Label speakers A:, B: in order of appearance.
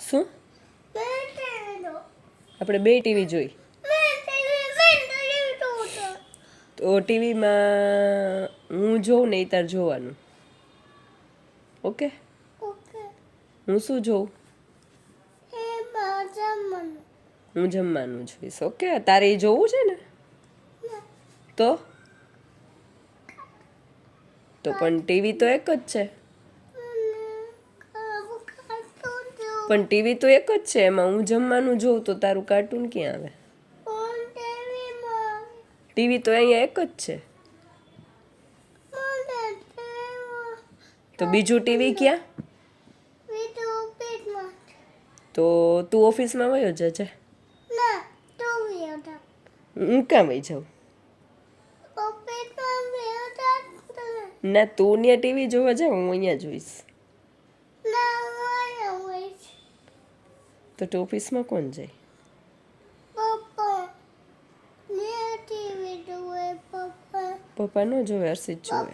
A: શું આપણે બે ટીવી જોઈ તો ટીવીમાં હું જોઉં ને એ તાર જોવાનું. ઓકે હું શું જોઉં? હું જમવાનું જોઈશ. ઓકે તારે એ જોવું છે ને? તો તો પણ ટીવી તો એક જ છે. પણ ટીવી તો એક જ છે, એમાં હું જમવાનું જોઉં તો તારું કાર્ટૂન ક્યાં આવે? ટીવી તો અહીંયા એક જ છે. તો બીજું ટીવી ક્યાં? તો તું ઓફિસમાં વયો જજે. હું કાં વહી જાઉં? ના તું ત્યાં ટીવી જોવા જા, હું અહીંયા જોઈશ. તો તું ઓફિસમાં કોણ જાય? પપ્પા ન જોવે, હર્ષિત જોવે.